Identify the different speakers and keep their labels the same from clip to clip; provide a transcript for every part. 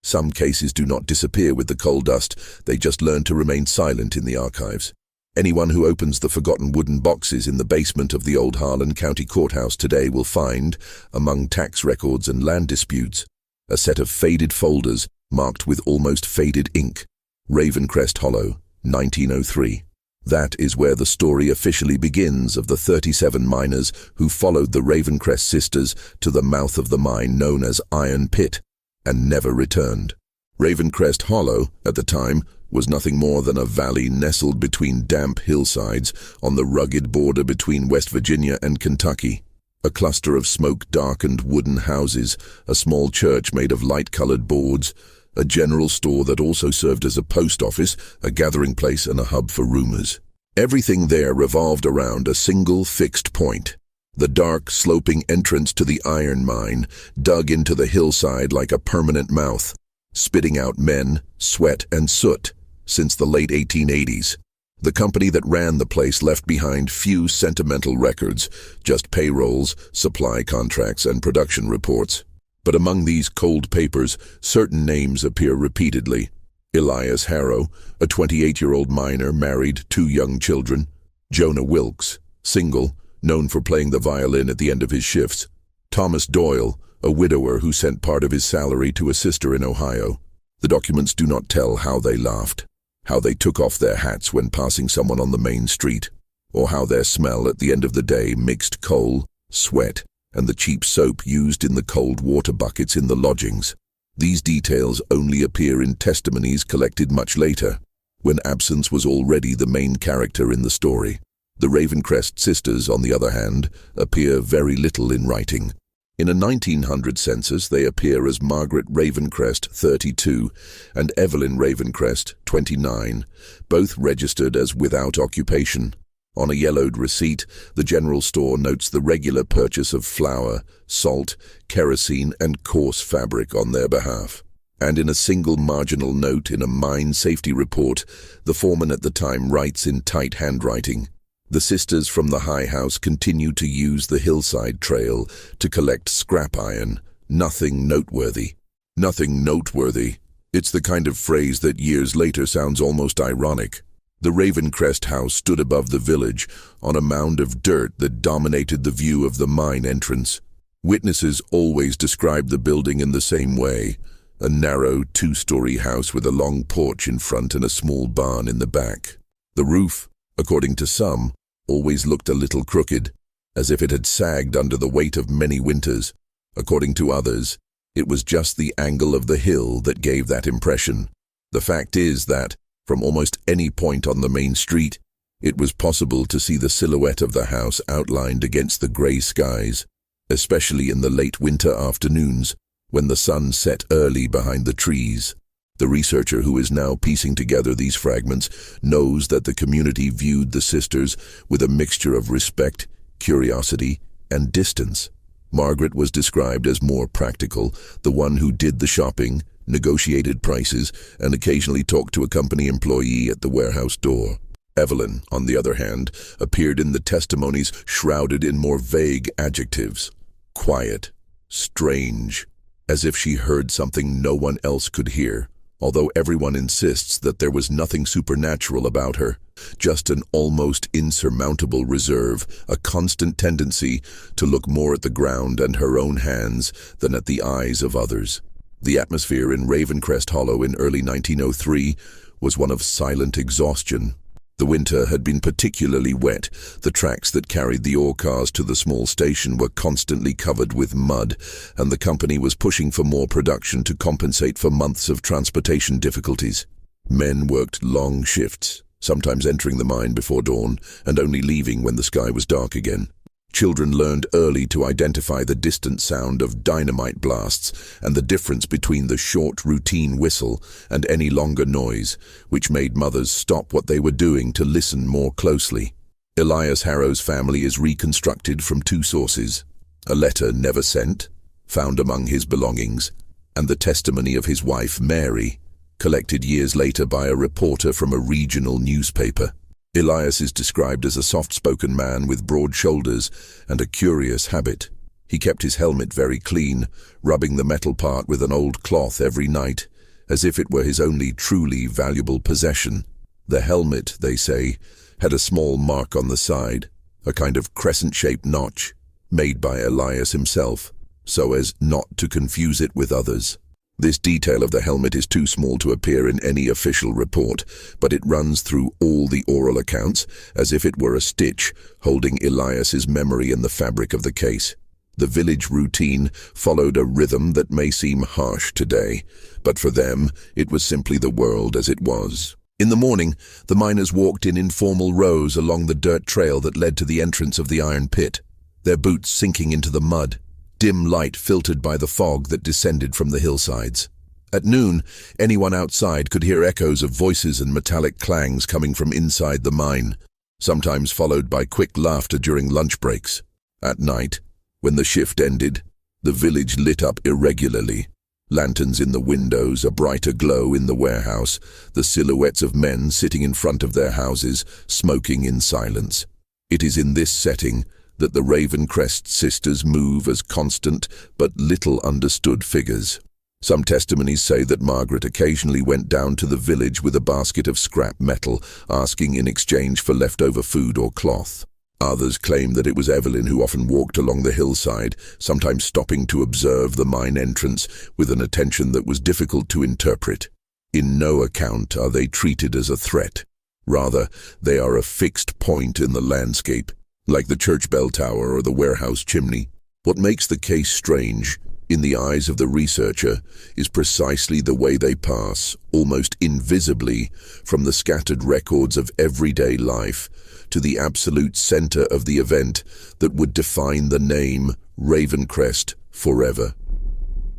Speaker 1: Some cases do not disappear with the coal dust, they just learn to remain silent in the archives. Anyone who opens the forgotten wooden boxes in the basement of the old Harlan County Courthouse today will find, among tax records and land disputes, a set of faded folders marked with almost faded ink. Ravencrest Hollow, 1903. That is where the story officially begins of the 37 miners who followed the Ravencrest sisters to the mouth of the mine known as Iron Pit and never returned. Ravencrest Hollow, at the time, was nothing more than a valley nestled between damp hillsides on the rugged border between West Virginia and Kentucky. A cluster of smoke-darkened wooden houses, a small church made of light-colored boards, a general store that also served as a post office, a gathering place and a hub for rumors. Everything there revolved around a single fixed point. The dark, sloping entrance to the iron mine, dug into the hillside like a permanent mouth, spitting out men, sweat, and soot since the late 1880s. The company that ran the place left behind few sentimental records, just payrolls, supply contracts, and production reports. But among these cold papers, certain names appear repeatedly. Elias Harrow, a 28-year-old miner, married, 2 young children. Jonah Wilkes, single, known for playing the violin at the end of his shifts. Thomas Doyle, a widower who sent part of his salary to a sister in Ohio. The documents do not tell how they laughed, how they took off their hats when passing someone on the main street, or how their smell at the end of the day mixed coal, sweat, and the cheap soap used in the cold water buckets in the lodgings. These details only appear in testimonies collected much later, when absence was already the main character in the story. The Ravencrest sisters, on the other hand, appear very little in writing. In a 1900 census, they appear as Margaret Ravencrest, 32, and Evelyn Ravencrest, 29, both registered as without occupation. On a yellowed receipt, the general store notes the regular purchase of flour, salt, kerosene, and coarse fabric on their behalf. And in a single marginal note in a mine safety report, the foreman at the time writes in tight handwriting, "The sisters from the high house continue to use the hillside trail to collect scrap iron. Nothing noteworthy." Nothing noteworthy. It's the kind of phrase that years later sounds almost ironic. The Ravencrest house stood above the village, on a mound of dirt that dominated the view of the mine entrance. Witnesses always described the building in the same way, a narrow 2-story house with a long porch in front and a small barn in the back. The roof, according to some, always looked a little crooked, as if it had sagged under the weight of many winters. According to others, it was just the angle of the hill that gave that impression. The fact is that, from almost any point on the main street, it was possible to see the silhouette of the house outlined against the gray skies, especially in the late winter afternoons, when the sun set early behind the trees. The researcher who is now piecing together these fragments knows that the community viewed the sisters with a mixture of respect, curiosity, and distance. Margaret was described as more practical, the one who did the shopping, negotiated prices, and occasionally talked to a company employee at the warehouse door. Evelyn, on the other hand, appeared in the testimonies shrouded in more vague adjectives. Quiet, strange, as if she heard something no one else could hear. Although everyone insists that there was nothing supernatural about her, just an almost insurmountable reserve, a constant tendency to look more at the ground and her own hands than at the eyes of others. The atmosphere in Ravencrest Hollow in early 1903 was one of silent exhaustion. The winter had been particularly wet. The tracks that carried the ore cars to the small station were constantly covered with mud, and the company was pushing for more production to compensate for months of transportation difficulties. Men worked long shifts, sometimes entering the mine before dawn and only leaving when the sky was dark again. Children learned early to identify the distant sound of dynamite blasts and the difference between the short routine whistle and any longer noise, which made mothers stop what they were doing to listen more closely. Elias Harrow's family is reconstructed from 2 sources: a letter never sent, found among his belongings, and the testimony of his wife Mary, collected years later by a reporter from a regional newspaper. Elias is described as a soft-spoken man with broad shoulders and a curious habit. He kept his helmet very clean, rubbing the metal part with an old cloth every night, as if it were his only truly valuable possession. The helmet, they say, had a small mark on the side, a kind of crescent-shaped notch, made by Elias himself, so as not to confuse it with others. This detail of the helmet is too small to appear in any official report, but it runs through all the oral accounts as if it were a stitch holding Elias's memory in the fabric of the case. The village routine followed a rhythm that may seem harsh today, but for them it was simply the world as it was. In the morning, the miners walked in informal rows along the dirt trail that led to the entrance of the iron pit, their boots sinking into the mud, dim light filtered by the fog that descended from the hillsides. At noon, anyone outside could hear echoes of voices and metallic clangs coming from inside the mine, sometimes followed by quick laughter during lunch breaks. At night, when the shift ended, the village lit up irregularly. Lanterns in the windows, a brighter glow in the warehouse, the silhouettes of men sitting in front of their houses, smoking in silence. It is in this setting that the Ravencrest sisters move as constant but little understood figures. Some testimonies say that Margaret occasionally went down to the village with a basket of scrap metal, asking in exchange for leftover food or cloth. Others claim that it was Evelyn who often walked along the hillside, sometimes stopping to observe the mine entrance with an attention that was difficult to interpret. In no account are they treated as a threat. Rather, they are a fixed point in the landscape, like the church bell tower or the warehouse chimney. What makes the case strange, in the eyes of the researcher, is precisely the way they pass, almost invisibly, from the scattered records of everyday life to the absolute center of the event that would define the name Ravencrest forever.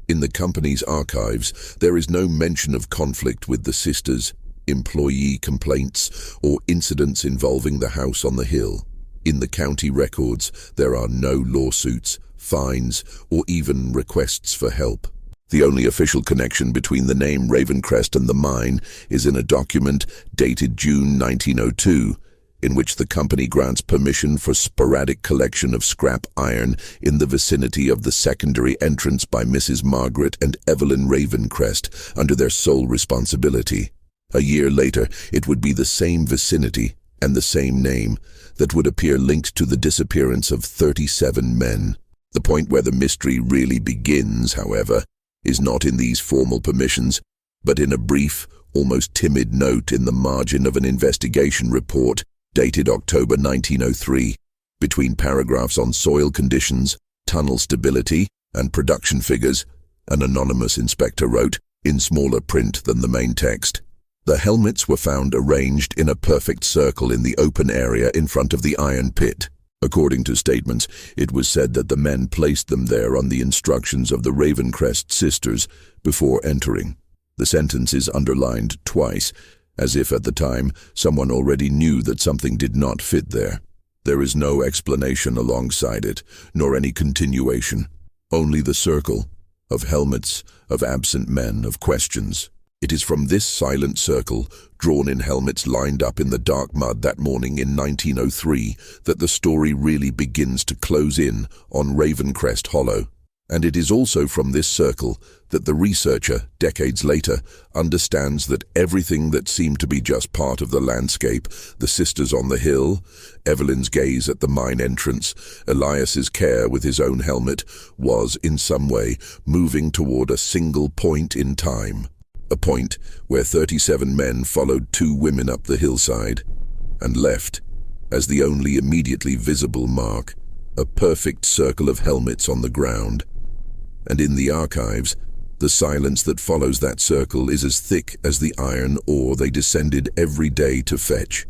Speaker 1: In the company's archives, there is no mention of conflict with the sisters, employee complaints, or incidents involving the house on the hill. In the county records, there are no lawsuits, fines, or even requests for help. The only official connection between the name Ravencrest and the mine is in a document dated June 1902, in which the company grants permission for sporadic collection of scrap iron in the vicinity of the secondary entrance by Mrs. Margaret and Evelyn Ravencrest under their sole responsibility. A year later, it would be the same vicinity and the same name that would appear linked to the disappearance of 37 men. The point where the mystery really begins, however, is not in these formal permissions, but in a brief, almost timid note in the margin of an investigation report dated October 1903, between paragraphs on soil conditions, tunnel stability, and production figures. An anonymous inspector wrote, in smaller print than the main text, "The helmets were found arranged in a perfect circle in the open area in front of the iron pit. According to statements, it was said that the men placed them there on the instructions of the Ravencrest sisters before entering." The sentence is underlined twice, as if at the time someone already knew that something did not fit there. There is no explanation alongside it, nor any continuation. Only the circle of helmets, of absent men, of questions. It is from this silent circle, drawn in helmets lined up in the dark mud that morning in 1903, that the story really begins to close in on Ravencrest Hollow. And it is also from this circle that the researcher, decades later, understands that everything that seemed to be just part of the landscape, the sisters on the hill, Evelyn's gaze at the mine entrance, Elias's care with his own helmet, was, in some way, moving toward a single point in time. A point where 37 men followed 2 women up the hillside, and left, as the only immediately visible mark, a perfect circle of helmets on the ground. And in the archives, the silence that follows that circle is as thick as the iron ore they descended every day to fetch.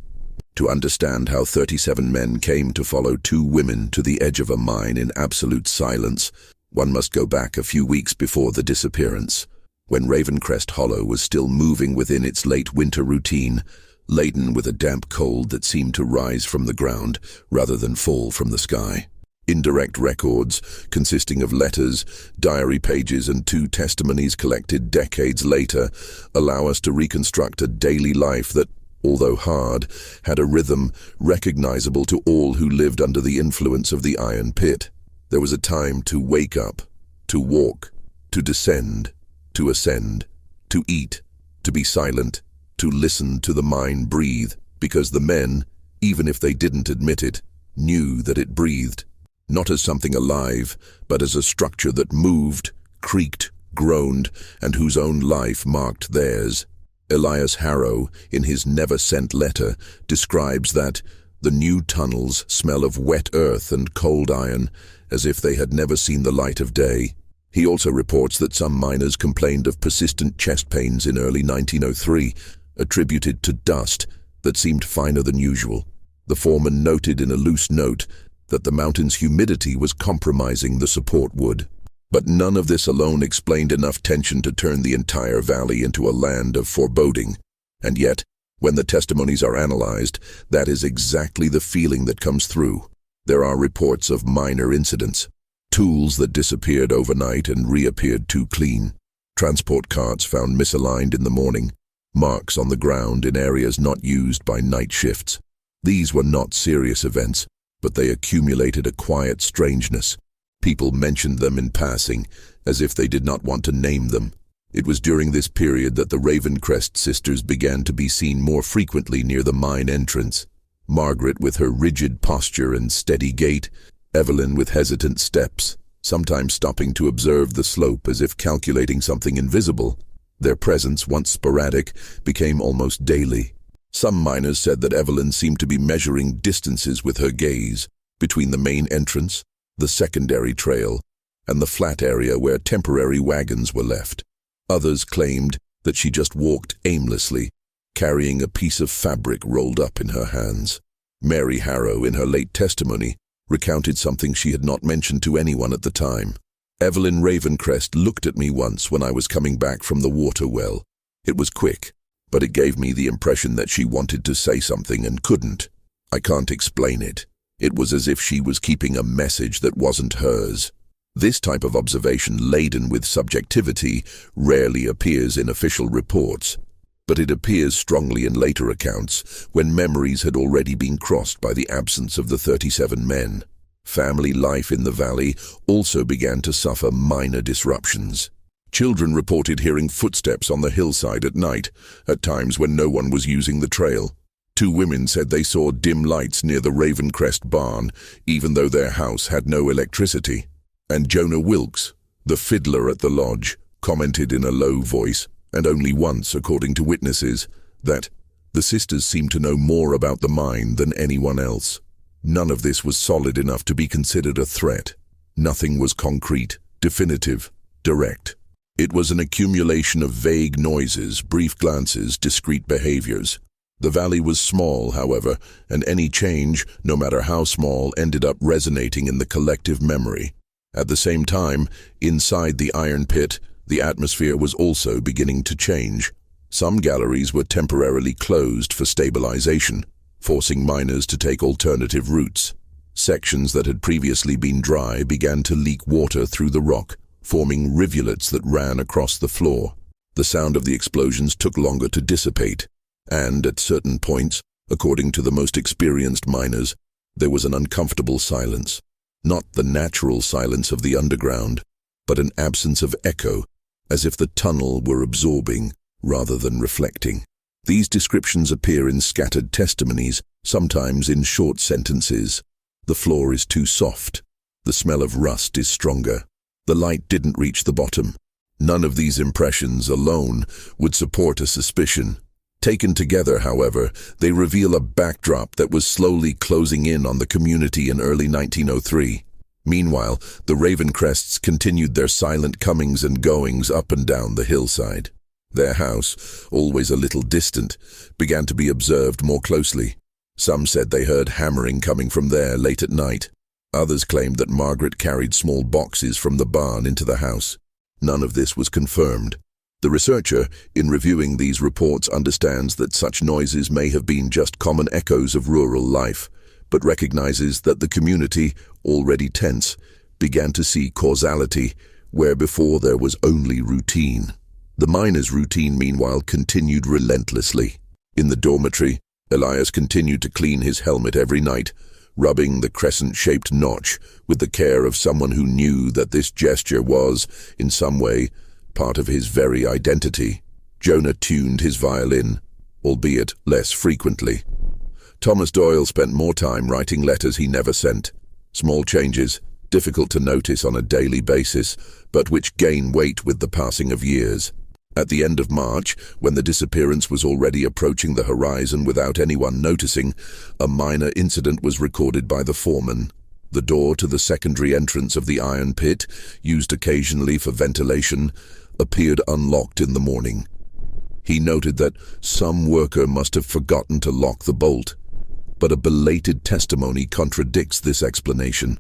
Speaker 1: To understand how 37 men came to follow 2 women to the edge of a mine in absolute silence, one must go back a few weeks before the disappearance, when Ravencrest Hollow was still moving within its late winter routine, laden with a damp cold that seemed to rise from the ground rather than fall from the sky. Indirect records, consisting of letters, diary pages, and 2 testimonies collected decades later, allow us to reconstruct a daily life that, although hard, had a rhythm recognizable to all who lived under the influence of the iron pit. There was a time to wake up, to walk, to descend, to ascend, to eat, to be silent, to listen to the mine breathe, because the men, even if they didn't admit it, knew that it breathed, not as something alive, but as a structure that moved, creaked, groaned, and whose own life marked theirs. Elias Harrow, in his never-sent letter, describes that the new tunnels smell of wet earth and cold iron, as if they had never seen the light of day. He also reports that some miners complained of persistent chest pains in early 1903, attributed to dust that seemed finer than usual. The foreman noted in a loose note that the mountain's humidity was compromising the support wood. But none of this alone explained enough tension to turn the entire valley into a land of foreboding. And yet, when the testimonies are analyzed, that is exactly the feeling that comes through. There are reports of minor incidents, tools that disappeared overnight and reappeared too clean, transport carts found misaligned in the morning, marks on the ground in areas not used by night shifts. These were not serious events, but they accumulated a quiet strangeness. People mentioned them in passing, as if they did not want to name them. It was during this period that the Ravencrest sisters began to be seen more frequently near the mine entrance. Margaret with her rigid posture and steady gait, Evelyn with hesitant steps, sometimes stopping to observe the slope as if calculating something invisible. Their presence, once sporadic, became almost daily. Some miners said that Evelyn seemed to be measuring distances with her gaze between the main entrance, the secondary trail, and the flat area where temporary wagons were left. Others claimed that she just walked aimlessly, carrying a piece of fabric rolled up in her hands. Mary Harrow, in her late testimony, recounted something she had not mentioned to anyone at the time. Evelyn Ravencrest looked at me once when I was coming back from the water well. It was quick, but it gave me the impression that she wanted to say something and couldn't. I can't explain it. It was as if she was keeping a message that wasn't hers. This type of observation, laden with subjectivity, rarely appears in official reports, but it appears strongly in later accounts when memories had already been crossed by the absence of the 37 men. Family life in the valley also began to suffer minor disruptions. Children reported hearing footsteps on the hillside at night, at times when no one was using the trail. 2 women said they saw dim lights near the Ravencrest barn, even though their house had no electricity. And Jonah Wilkes, the fiddler at the lodge, commented in a low voice, and only once according to witnesses, that the sisters seemed to know more about the mine than anyone else. None of this was solid enough to be considered a threat. Nothing was concrete, definitive, direct. It was an accumulation of vague noises, brief glances, discrete behaviors. The valley was small, however, and any change, no matter how small, ended up resonating in the collective memory. At the same time, inside the iron pit, the atmosphere was also beginning to change. Some galleries were temporarily closed for stabilization, forcing miners to take alternative routes. Sections that had previously been dry began to leak water through the rock, forming rivulets that ran across the floor. The sound of the explosions took longer to dissipate, and at certain points, according to the most experienced miners, there was an uncomfortable silence. Not the natural silence of the underground, but an absence of echo, as if the tunnel were absorbing rather than reflecting. These descriptions appear in scattered testimonies, sometimes in short sentences. The floor is too soft. The smell of rust is stronger. The light didn't reach the bottom. None of these impressions alone would support a suspicion. Taken together, however, they reveal a backdrop that was slowly closing in on the community in early 1903. Meanwhile, the Ravencrests continued their silent comings and goings up and down the hillside. Their house, always a little distant, began to be observed more closely. Some said they heard hammering coming from there late at night. Others claimed that Margaret carried small boxes from the barn into the house. None of this was confirmed. The researcher, in reviewing these reports, understands that such noises may have been just common echoes of rural life, but recognizes that the community, already tense, began to see causality where before there was only routine. The miner's routine, meanwhile, continued relentlessly. In the dormitory, Elias continued to clean his helmet every night, rubbing the crescent-shaped notch with the care of someone who knew that this gesture was, in some way, part of his very identity. Jonah tuned his violin, albeit less frequently. Thomas Doyle spent more time writing letters he never sent. Small changes, difficult to notice on a daily basis, but which gain weight with the passing of years. At the end of March, when the disappearance was already approaching the horizon without anyone noticing, a minor incident was recorded by the foreman. The door to the secondary entrance of the iron pit, used occasionally for ventilation, appeared unlocked in the morning. He noted that some worker must have forgotten to lock the bolt, but a belated testimony contradicts this explanation.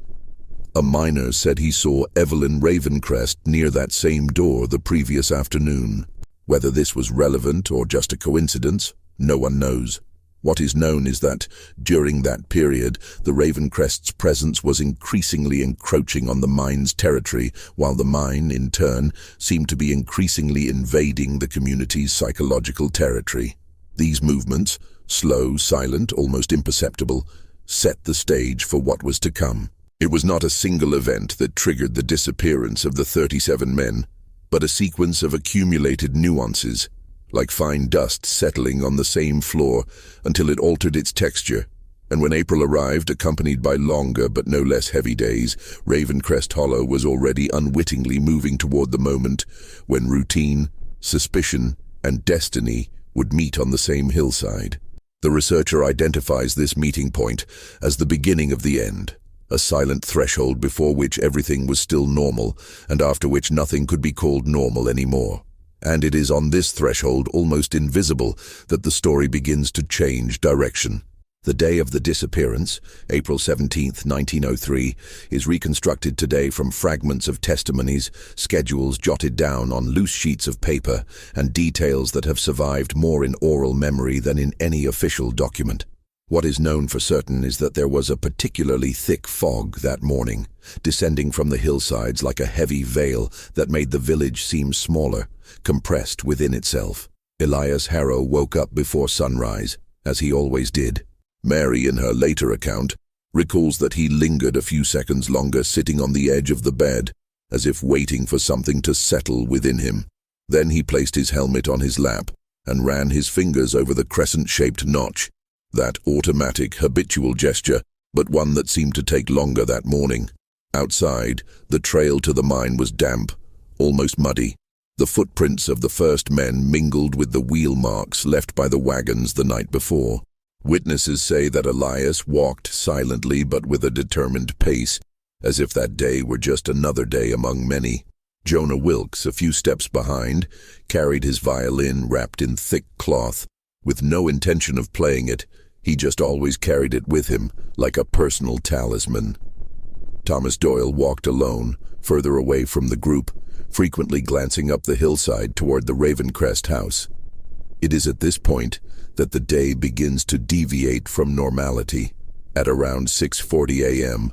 Speaker 1: A miner said he saw Evelyn Ravencrest near that same door the previous afternoon. Whether this was relevant or just a coincidence, no one knows. What is known is that, during that period, the Ravencrest's presence was increasingly encroaching on the mine's territory, while the mine, in turn, seemed to be increasingly invading the community's psychological territory. These movements, slow, silent, almost imperceptible, set the stage for what was to come. It was not a single event that triggered the disappearance of the 37 men, but a sequence of accumulated nuances, like fine dust settling on the same floor until it altered its texture. And when April arrived, accompanied by longer but no less heavy days, Ravencrest Hollow was already unwittingly moving toward the moment when routine, suspicion, and destiny would meet on the same hillside. The researcher identifies this meeting point as the beginning of the end, a silent threshold before which everything was still normal and after which nothing could be called normal anymore. And it is on this threshold, almost invisible, that the story begins to change direction. The day of the disappearance, April 17, 1903, is reconstructed today from fragments of testimonies, schedules jotted down on loose sheets of paper, and details that have survived more in oral memory than in any official document. What is known for certain is that there was a particularly thick fog that morning, descending from the hillsides like a heavy veil that made the village seem smaller, compressed within itself. Elias Harrow woke up before sunrise, as he always did. Mary, in her later account, recalls that he lingered a few seconds longer sitting on the edge of the bed, as if waiting for something to settle within him. Then he placed his helmet on his lap and ran his fingers over the crescent-shaped notch. That automatic, habitual gesture, but one that seemed to take longer that morning. Outside, the trail to the mine was damp, almost muddy. The footprints of the first men mingled with the wheel marks left by the wagons the night before. Witnesses say that Elias walked silently but with a determined pace, as if that day were just another day among many. Jonah Wilkes, a few steps behind, carried his violin wrapped in thick cloth. With no intention of playing it, he just always carried it with him, like a personal talisman. Thomas Doyle walked alone, further away from the group, frequently glancing up the hillside toward the Ravencrest house. It is at this point that the day begins to deviate from normality, at around 6:40 a.m.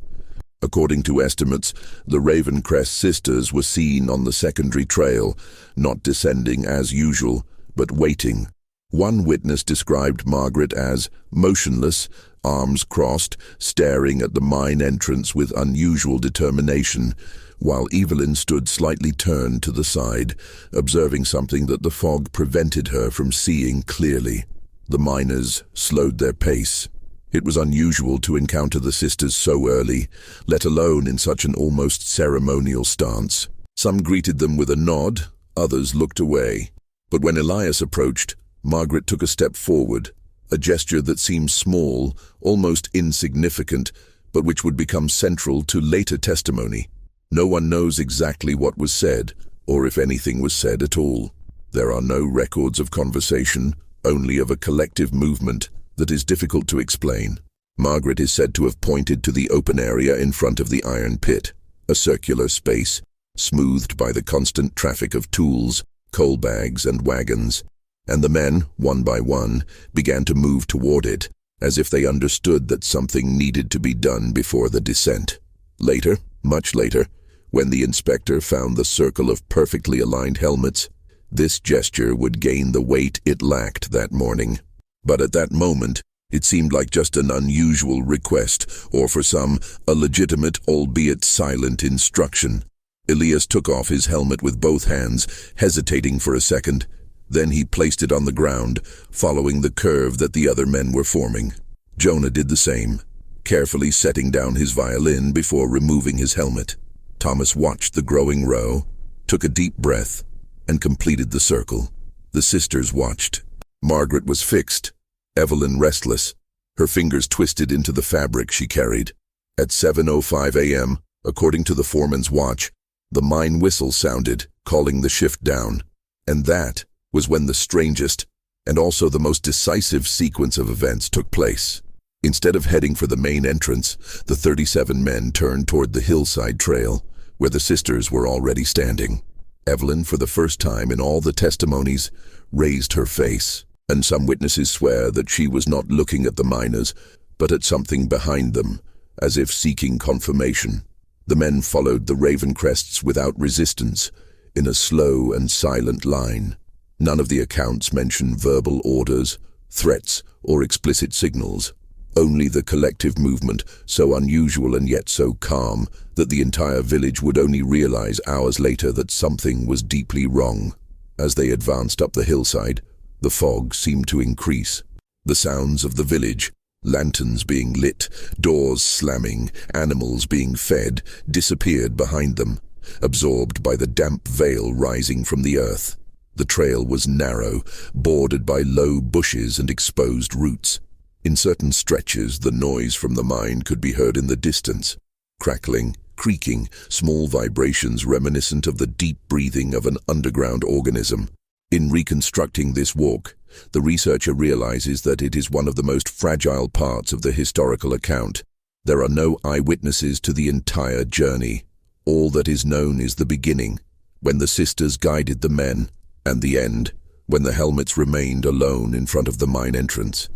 Speaker 1: According to estimates, the Ravencrest sisters were seen on the secondary trail, not descending as usual, but waiting. One witness described Margaret as motionless, arms crossed, staring at the mine entrance with unusual determination, while Evelyn stood slightly turned to the side, observing something that the fog prevented her from seeing clearly. The miners slowed their pace. It was unusual to encounter the sisters so early, let alone in such an almost ceremonial stance. Some greeted them with a nod, others looked away. But when Elias approached, Margaret took a step forward, a gesture that seemed small, almost insignificant, but which would become central to later testimony. No one knows exactly what was said, or if anything was said at all. There are no records of conversation, only of a collective movement that is difficult to explain. Margaret is said to have pointed to the open area in front of the iron pit, a circular space, smoothed by the constant traffic of tools, coal bags, and wagons, and the men, one by one, began to move toward it, as if they understood that something needed to be done before the descent. Later, much later, when the inspector found the circle of perfectly aligned helmets, this gesture would gain the weight it lacked that morning. But at that moment, it seemed like just an unusual request, or for some, a legitimate, albeit silent instruction. Elias took off his helmet with both hands, hesitating for a second. Then he placed it on the ground, following the curve that the other men were forming. Jonah did the same, carefully setting down his violin before removing his helmet. Thomas watched the growing row, took a deep breath, and completed the circle. The sisters watched. Margaret was fixed, Evelyn restless, her fingers twisted into the fabric she carried. At 7:05 a.m., according to the foreman's watch, the mine whistle sounded, calling the shift down. And that was when the strangest, and also the most decisive sequence of events took place. Instead of heading for the main entrance, the 37 men turned toward the hillside trail, where the sisters were already standing. Evelyn, for the first time in all the testimonies, raised her face, and some witnesses swear that she was not looking at the miners, but at something behind them, as if seeking confirmation. The men followed the Ravencrests without resistance, in a slow and silent line. None of the accounts mention verbal orders, threats, or explicit signals. Only the collective movement, so unusual and yet so calm, that the entire village would only realize hours later that something was deeply wrong. As they advanced up the hillside, the fog seemed to increase. The sounds of the village, lanterns being lit, doors slamming, animals being fed, disappeared behind them, absorbed by the damp veil rising from the earth. The trail was narrow, bordered by low bushes and exposed roots. In certain stretches, the noise from the mine could be heard in the distance. Crackling, creaking, small vibrations reminiscent of the deep breathing of an underground organism. In reconstructing this walk, the researcher realizes that it is one of the most fragile parts of the historical account. There are no eyewitnesses to the entire journey. All that is known is the beginning, when the sisters guided the men, and the end, when the helmets remained alone in front of the mine entrance.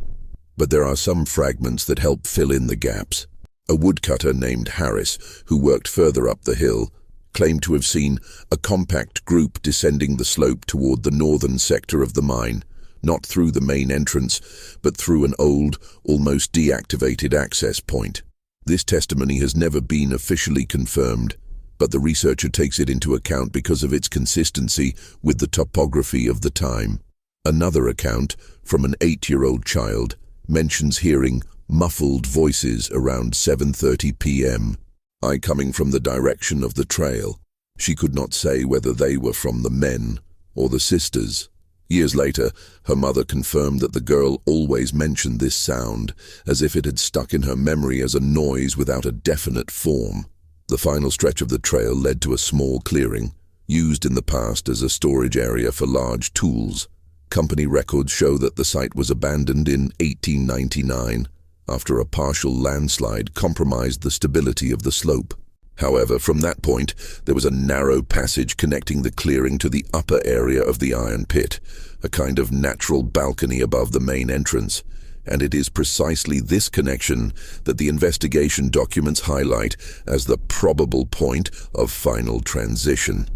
Speaker 1: But there are some fragments that help fill in the gaps. A woodcutter named Harris, who worked further up the hill, claimed to have seen a compact group descending the slope toward the northern sector of the mine, not through the main entrance, but through an old, almost deactivated access point. This testimony has never been officially confirmed, but the researcher takes it into account because of its consistency with the topography of the time. Another account, from an 8-year-old child, mentions hearing muffled voices around 7:30 p.m. Coming from the direction of the trail. She could not say whether they were from the men or the sisters. Years later, her mother confirmed that the girl always mentioned this sound, as if it had stuck in her memory as a noise without a definite form. The final stretch of the trail led to a small clearing, used in the past as a storage area for large tools. Company records show that the site was abandoned in 1899, after a partial landslide compromised the stability of the slope. However, from that point, there was a narrow passage connecting the clearing to the upper area of the iron pit, a kind of natural balcony above the main entrance. And it is precisely this connection that the investigation documents highlight as the probable point of final transition.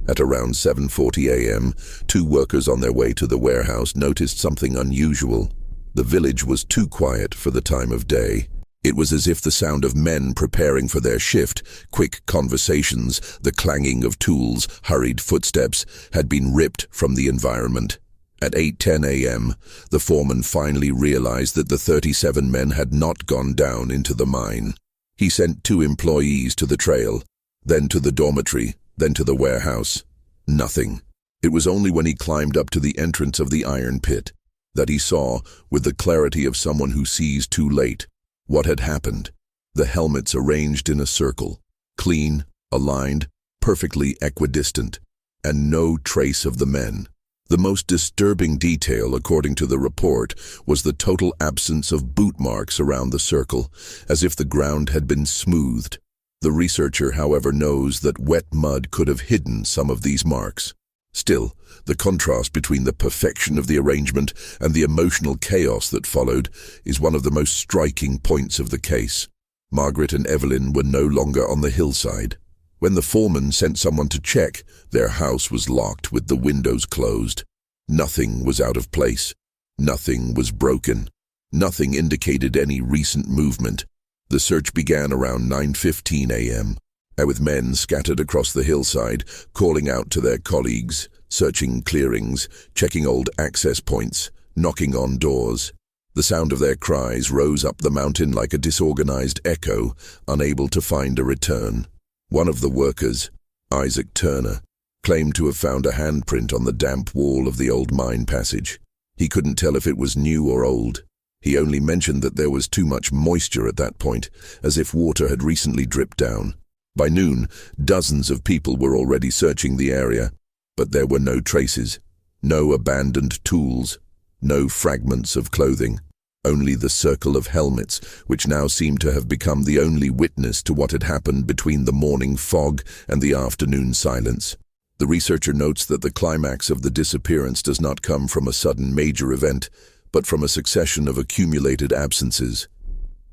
Speaker 1: At around 7:40 a.m., 2 workers on their way to the warehouse noticed something unusual. The village was too quiet for the time of day. It was as if the sound of men preparing for their shift, quick conversations, the clanging of tools, hurried footsteps, had been ripped from the environment. At 8:10 a.m., the foreman finally realized that the 37 men had not gone down into the mine. He sent 2 employees to the trail, then to the dormitory, then to the warehouse. Nothing. It was only when he climbed up to the entrance of the iron pit that he saw, with the clarity of someone who sees too late, what had happened. The helmets arranged in a circle, clean, aligned, perfectly equidistant, and no trace of the men. The most disturbing detail, according to the report, was the total absence of boot marks around the circle, as if the ground had been smoothed. The researcher, however, knows that wet mud could have hidden some of these marks. Still, the contrast between the perfection of the arrangement and the emotional chaos that followed is one of the most striking points of the case. Margaret and Evelyn were no longer on the hillside. When the foreman sent someone to check, their house was locked with the windows closed. Nothing was out of place. Nothing was broken. Nothing indicated any recent movement. The search began around 9:15 a.m., with men scattered across the hillside, calling out to their colleagues, searching clearings, checking old access points, knocking on doors. The sound of their cries rose up the mountain like a disorganized echo, unable to find a return. One of the workers, Isaac Turner, claimed to have found a handprint on the damp wall of the old mine passage. He couldn't tell if it was new or old. He only mentioned that there was too much moisture at that point, as if water had recently dripped down. By noon, dozens of people were already searching the area, but there were no traces, no abandoned tools, no fragments of clothing, only the circle of helmets, which now seemed to have become the only witness to what had happened between the morning fog and the afternoon silence. The researcher notes that the climax of the disappearance does not come from a sudden major event, but from a succession of accumulated absences.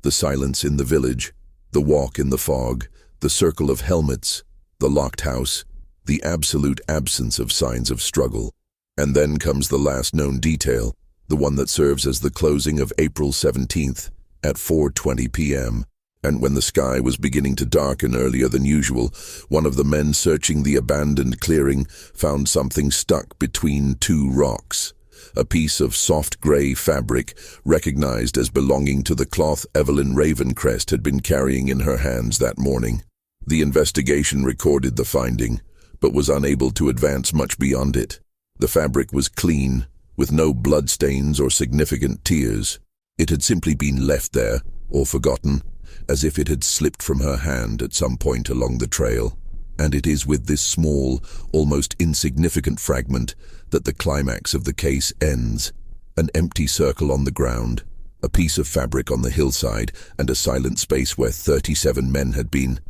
Speaker 1: The silence in the village, the walk in the fog, the circle of helmets, the locked house, the absolute absence of signs of struggle. And then comes the last known detail, the one that serves as the closing of April 17th at 4:20 p.m. And when the sky was beginning to darken earlier than usual, one of the men searching the abandoned clearing found something stuck between two rocks. A piece of soft grey fabric, recognized as belonging to the cloth Evelyn Ravencrest had been carrying in her hands that morning. The investigation recorded the finding, but was unable to advance much beyond it. The fabric was clean, with no bloodstains or significant tears. It had simply been left there, or forgotten, as if it had slipped from her hand at some point along the trail. And it is with this small, almost insignificant fragment that the climax of the case ends. An empty circle on the ground, a piece of fabric on the hillside, and a silent space where 37 men had been,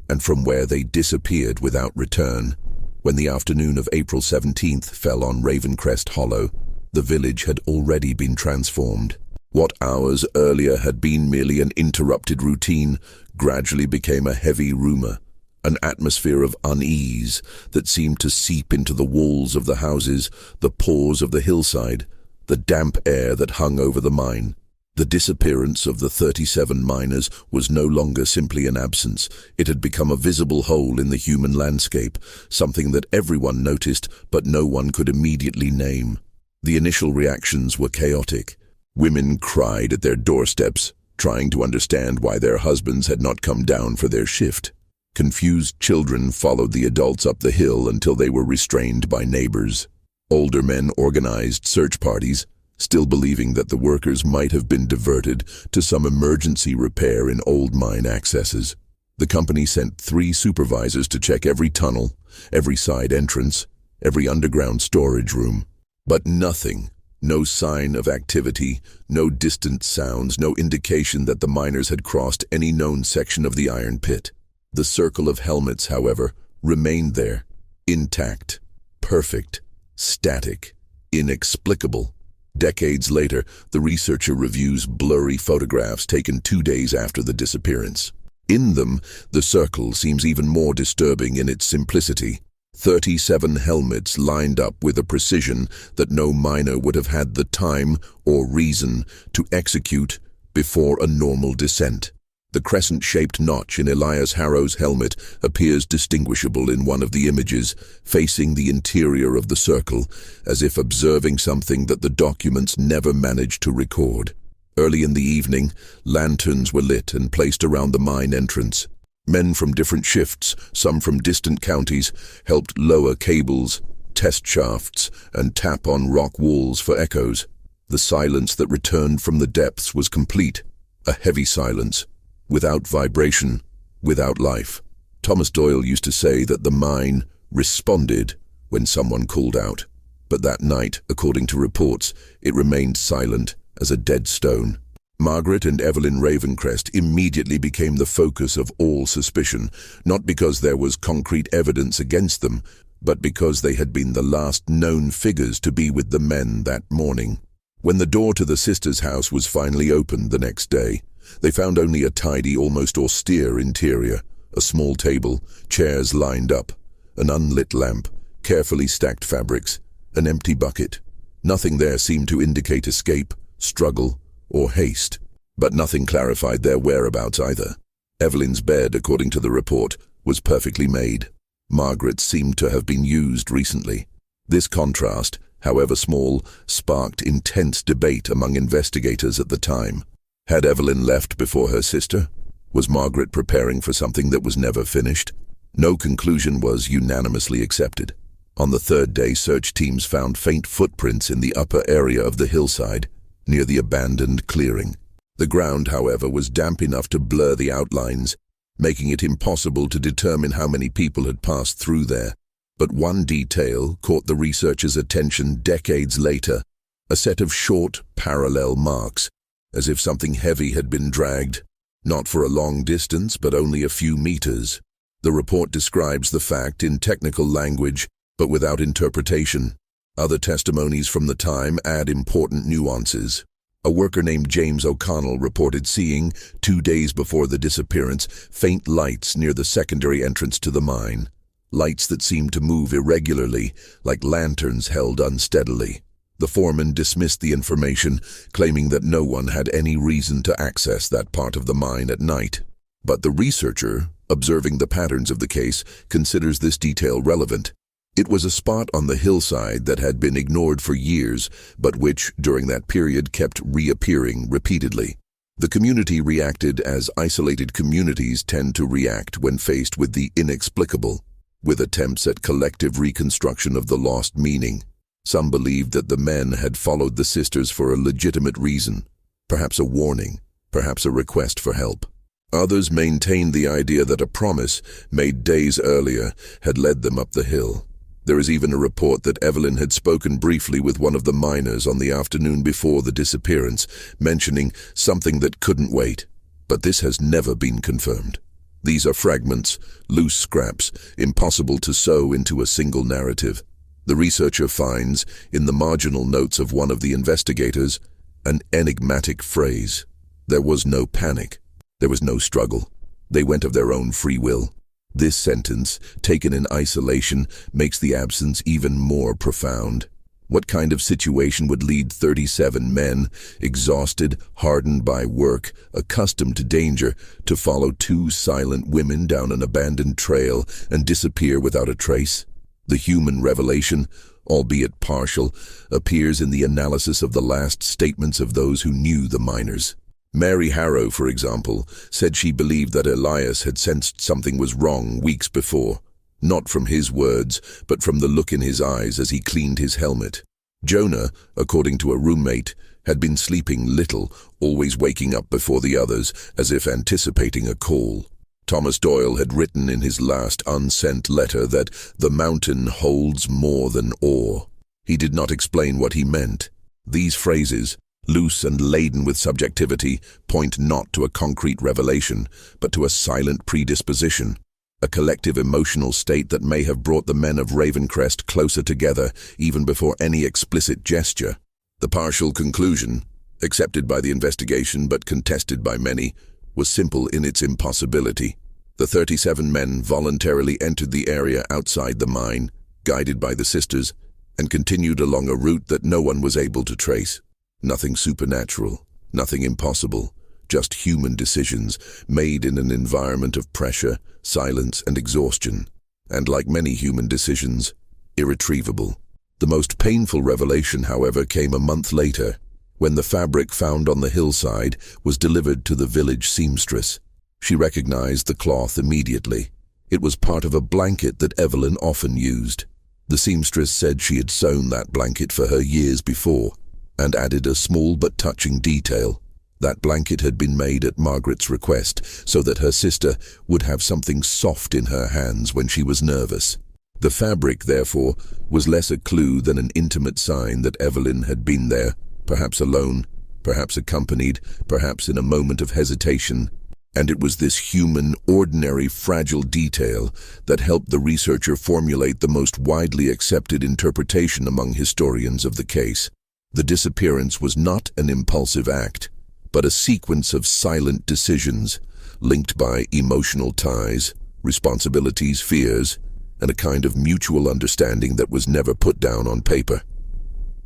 Speaker 1: and from where they disappeared without return. When the afternoon of April 17th fell on Ravencrest Hollow, the village had already been transformed. What hours earlier had been merely an interrupted routine gradually became a heavy rumor, an atmosphere of unease that seemed to seep into the walls of the houses, the pores of the hillside, the damp air that hung over the mine. The disappearance of the 37 miners was no longer simply an absence. It had become a visible hole in the human landscape, something that everyone noticed but no one could immediately name. The initial reactions were chaotic. Women cried at their doorsteps, trying to understand why their husbands had not come down for their shift. Confused children followed the adults up the hill until they were restrained by neighbors. Older men organized search parties, still believing that the workers might have been diverted to some emergency repair in old mine accesses. The company sent 3 supervisors to check every tunnel, every side entrance, every underground storage room. But nothing, no sign of activity, no distant sounds, no indication that the miners had crossed any known section of the iron pit. The circle of helmets, however, remained there, intact, perfect, static, inexplicable. Decades later, the researcher reviews blurry photographs taken 2 days after the disappearance. In them, the circle seems even more disturbing in its simplicity. 37 helmets lined up with a precision that no miner would have had the time or reason to execute before a normal descent. The crescent-shaped notch in Elias Harrow's helmet appears distinguishable in one of the images, facing the interior of the circle, as if observing something that the documents never managed to record. Early in the evening, lanterns were lit and placed around the mine entrance. Men from different shifts, some from distant counties, helped lower cables, test shafts, and tap on rock walls for echoes. The silence that returned from the depths was complete, a heavy silence, without vibration, without life. Thomas Doyle used to say that the mine responded when someone called out, but that night, according to reports, it remained silent as a dead stone. Margaret and Evelyn Ravencrest immediately became the focus of all suspicion, not because there was concrete evidence against them, but because they had been the last known figures to be with the men that morning. When the door to the sisters' house was finally opened the next day, they found only a tidy, almost austere interior, a small table, chairs lined up, an unlit lamp, carefully stacked fabrics, an empty bucket. Nothing there seemed to indicate escape, struggle, or haste, but nothing clarified their whereabouts either. Evelyn's bed, according to the report, was perfectly made. Margaret's seemed to have been used recently. This contrast, however small, sparked intense debate among investigators at the time. Had Evelyn left before her sister? Was Margaret preparing for something that was never finished? No conclusion was unanimously accepted. On the third day, search teams found faint footprints in the upper area of the hillside, near the abandoned clearing. The ground, however, was damp enough to blur the outlines, making it impossible to determine how many people had passed through there. But one detail caught the researchers' attention decades later, a set of short, parallel marks, as if something heavy had been dragged, not for a long distance, but only a few meters. The report describes the fact in technical language, but without interpretation. Other testimonies from the time add important nuances. A worker named James O'Connell reported seeing, 2 days before the disappearance, faint lights near the secondary entrance to the mine. Lights that seemed to move irregularly, like lanterns held unsteadily. The foreman dismissed the information, claiming that no one had any reason to access that part of the mine at night. But the researcher, observing the patterns of the case, considers this detail relevant. It was a spot on the hillside that had been ignored for years, but which, during that period, kept reappearing repeatedly. The community reacted as isolated communities tend to react when faced with the inexplicable, with attempts at collective reconstruction of the lost meaning. Some believed that the men had followed the sisters for a legitimate reason, perhaps a warning, perhaps a request for help. Others maintained the idea that a promise, made days earlier, had led them up the hill. There is even a report that Evelyn had spoken briefly with one of the miners on the afternoon before the disappearance, mentioning something that couldn't wait. But this has never been confirmed. These are fragments, loose scraps, impossible to sew into a single narrative. The researcher finds, in the marginal notes of one of the investigators, an enigmatic phrase. There was no panic. There was no struggle. They went of their own free will. This sentence, taken in isolation, makes the absence even more profound. What kind of situation would lead 37 men, exhausted, hardened by work, accustomed to danger, to follow 2 silent women down an abandoned trail and disappear without a trace? The human revelation, albeit partial, appears in the analysis of the last statements of those who knew the miners. Mary Harrow, for example, said she believed that Elias had sensed something was wrong weeks before, not from his words, but from the look in his eyes as he cleaned his helmet. Jonah, according to a roommate, had been sleeping little, always waking up before the others, as if anticipating a call. Thomas Doyle had written in his last unsent letter that the mountain holds more than awe. He did not explain what he meant. These phrases, loose and laden with subjectivity, point not to a concrete revelation, but to a silent predisposition, a collective emotional state that may have brought the men of Ravencrest closer together, even before any explicit gesture. The partial conclusion, accepted by the investigation but contested by many, was simple in its impossibility. The 37 men voluntarily entered the area outside the mine, guided by the sisters, and continued along a route that no one was able to trace. Nothing supernatural, nothing impossible, just human decisions made in an environment of pressure, silence, and exhaustion, and like many human decisions, irretrievable. The most painful revelation, however, came a month later, when the fabric found on the hillside was delivered to the village seamstress. She recognized the cloth immediately. It was part of a blanket that Evelyn often used. The seamstress said she had sewn that blanket for her years before, and added a small but touching detail. That blanket had been made at Margaret's request, so that her sister would have something soft in her hands when she was nervous. The fabric, therefore, was less a clue than an intimate sign that Evelyn had been there, perhaps alone, perhaps accompanied, perhaps in a moment of hesitation. And it was this human, ordinary, fragile detail that helped the researcher formulate the most widely accepted interpretation among historians of the case. The disappearance was not an impulsive act, but a sequence of silent decisions, linked by emotional ties, responsibilities, fears, and a kind of mutual understanding that was never put down on paper.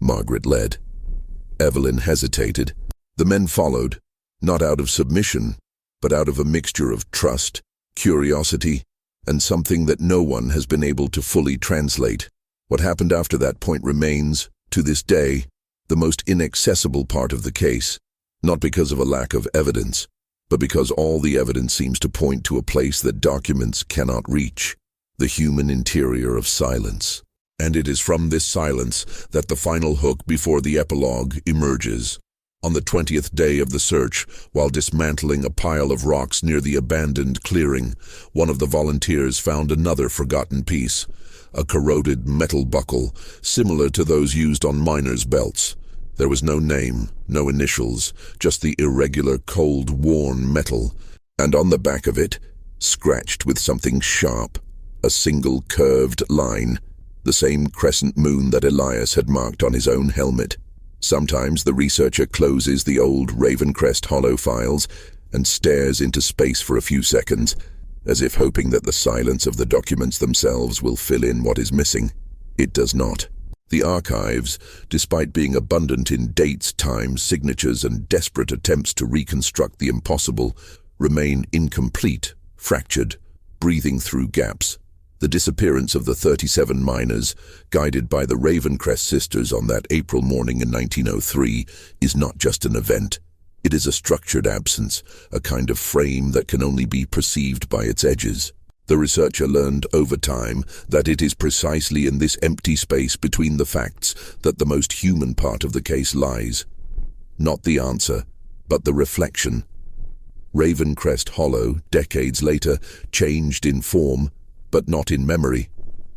Speaker 1: Margaret led. Evelyn hesitated. The men followed, not out of submission, but out of a mixture of trust, curiosity, and something that no one has been able to fully translate, What happened after that point remains, to this day, the most inaccessible part of the case, not because of a lack of evidence, but because all the evidence seems to point to a place that documents cannot reach, the human interior of silence. And it is from this silence that the final hook before the epilogue emerges. On the 20th day of the search, while dismantling a pile of rocks near the abandoned clearing, one of the volunteers found another forgotten piece, a corroded metal buckle, similar to those used on miners' belts. There was no name, no initials, just the irregular, cold, worn metal, and on the back of it, scratched with something sharp, a single curved line, the same crescent moon that Elias had marked on his own helmet. Sometimes the researcher closes the old Ravencrest Hollow files and stares into space for a few seconds, as if hoping that the silence of the documents themselves will fill in what is missing. It does not. The archives, despite being abundant in dates, times, signatures, and desperate attempts to reconstruct the impossible, remain incomplete, fractured, breathing through gaps. The disappearance of the 37 miners, guided by the Ravencrest sisters on that April morning in 1903, is not just an event. It is a structured absence, a kind of frame that can only be perceived by its edges. The researcher learned over time that it is precisely in this empty space between the facts that the most human part of the case lies. Not the answer, but the reflection. Ravencrest Hollow, decades later, changed in form, but not in memory.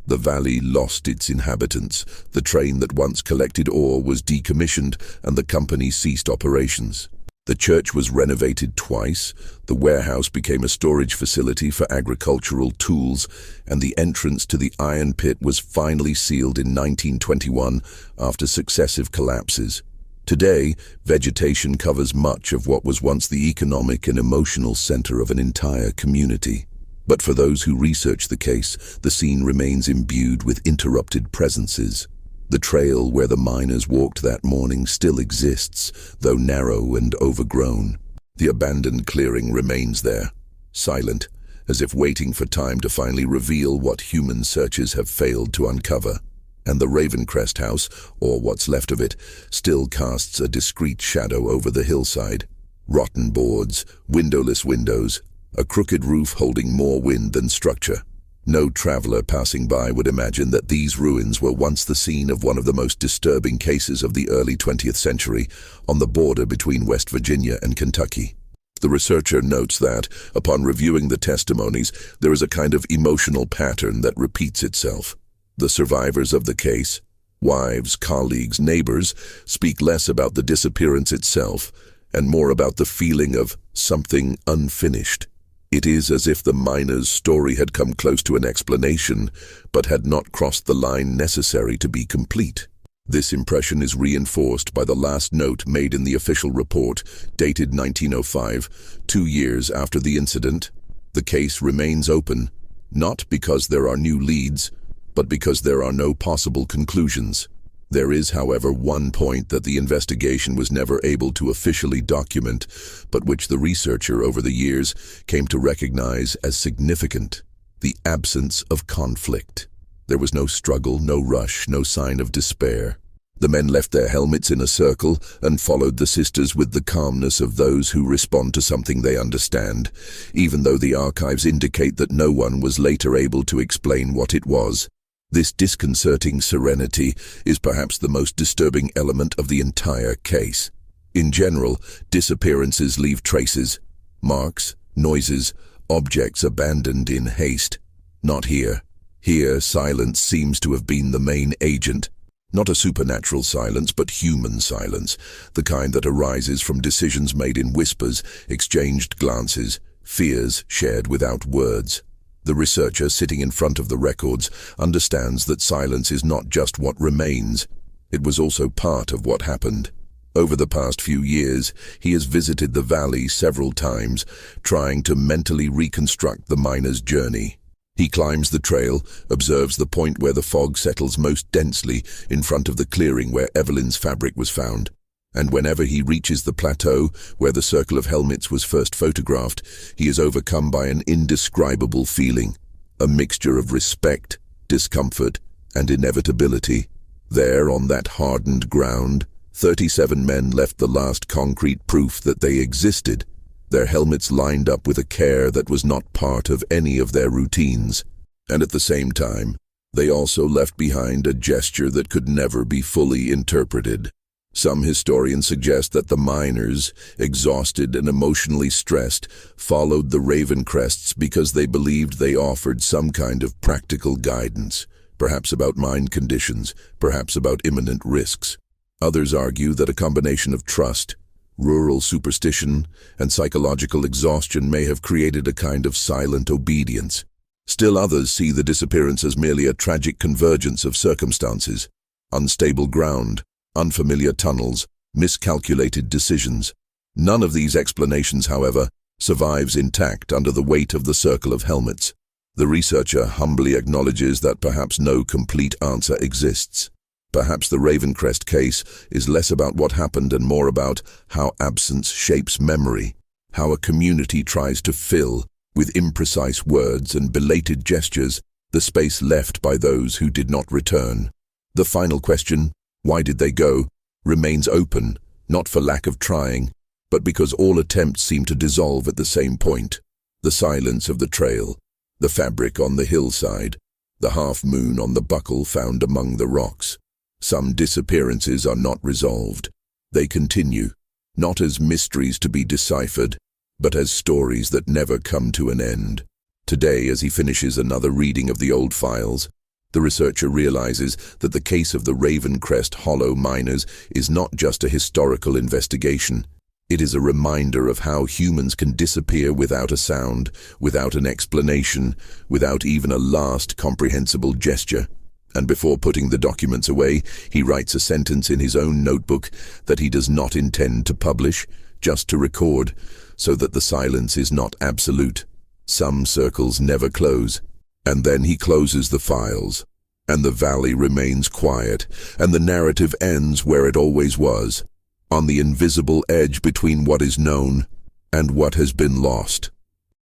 Speaker 1: The valley lost its inhabitants. The train that once collected ore was decommissioned, and the company ceased operations. The church was renovated twice, the warehouse became a storage facility for agricultural tools, and the entrance to the iron pit was finally sealed in 1921 after successive collapses. Today, vegetation covers much of what was once the economic and emotional center of an entire community. But for those who research the case, the scene remains imbued with interrupted presences. The trail where the miners walked that morning still exists, though narrow and overgrown. The abandoned clearing remains there, silent, as if waiting for time to finally reveal what human searches have failed to uncover. And the Ravencrest house, or what's left of it, still casts a discreet shadow over the hillside. Rotten boards, windowless windows, a crooked roof holding more wind than structure. No traveler passing by would imagine that these ruins were once the scene of one of the most disturbing cases of the early 20th century, on the border between West Virginia and Kentucky. The researcher notes that, upon reviewing the testimonies, there is a kind of emotional pattern that repeats itself. The survivors of the case, wives, colleagues, neighbors, speak less about the disappearance itself, and more about the feeling of something unfinished. It is as if the miner's story had come close to an explanation, but had not crossed the line necessary to be complete. This impression is reinforced by the last note made in the official report, dated 1905, 2 years after the incident. The case remains open, not because there are new leads, but because there are no possible conclusions. There is, however, one point that the investigation was never able to officially document, but which the researcher over the years came to recognize as significant: the absence of conflict. There was no struggle, no rush, no sign of despair. The men left their helmets in a circle and followed the sisters with the calmness of those who respond to something they understand, even though the archives indicate that no one was later able to explain what it was. This disconcerting serenity is perhaps the most disturbing element of the entire case. In general, disappearances leave traces, marks, noises, objects abandoned in haste. Not here. Here, silence seems to have been the main agent. Not a supernatural silence, but human silence, the kind that arises from decisions made in whispers, exchanged glances, fears shared without words. The researcher, sitting in front of the records, understands that silence is not just what remains. It was also part of what happened. Over the past few years, he has visited the valley several times, trying to mentally reconstruct the miner's journey. He climbs the trail, observes the point where the fog settles most densely in front of the clearing where Evelyn's fabric was found. And whenever he reaches the plateau where the circle of helmets was first photographed, he is overcome by an indescribable feeling, a mixture of respect, discomfort, and inevitability. There, on that hardened ground, 37 men left the last concrete proof that they existed, their helmets lined up with a care that was not part of any of their routines. And at the same time, they also left behind a gesture that could never be fully interpreted. Some historians suggest that the miners, exhausted and emotionally stressed, followed the Ravencrests because they believed they offered some kind of practical guidance, perhaps about mind conditions, perhaps about imminent risks. Others argue that a combination of trust, rural superstition, and psychological exhaustion may have created a kind of silent obedience. Still others see the disappearance as merely a tragic convergence of circumstances, unstable ground, unfamiliar tunnels, miscalculated decisions. None of these explanations, however, survives intact under the weight of the circle of helmets. The researcher humbly acknowledges that perhaps no complete answer exists. Perhaps the Ravencrest case is less about what happened and more about how absence shapes memory, how a community tries to fill, with imprecise words and belated gestures, the space left by those who did not return. The final question, why did they go, remains open, not for lack of trying, but because all attempts seem to dissolve at the same point. The silence of the trail, the fabric on the hillside, the half-moon on the buckle found among the rocks. Some disappearances are not resolved. They continue, not as mysteries to be deciphered, but as stories that never come to an end. Today, as he finishes another reading of the old files, the researcher realizes that the case of the Ravencrest Hollow miners is not just a historical investigation. It is a reminder of how humans can disappear without a sound, without an explanation, without even a last comprehensible gesture. And before putting the documents away, he writes a sentence in his own notebook that he does not intend to publish, just to record, so that the silence is not absolute. Some circles never close. And then he closes the files, and the valley remains quiet, and the narrative ends where it always was, on the invisible edge between what is known and what has been lost.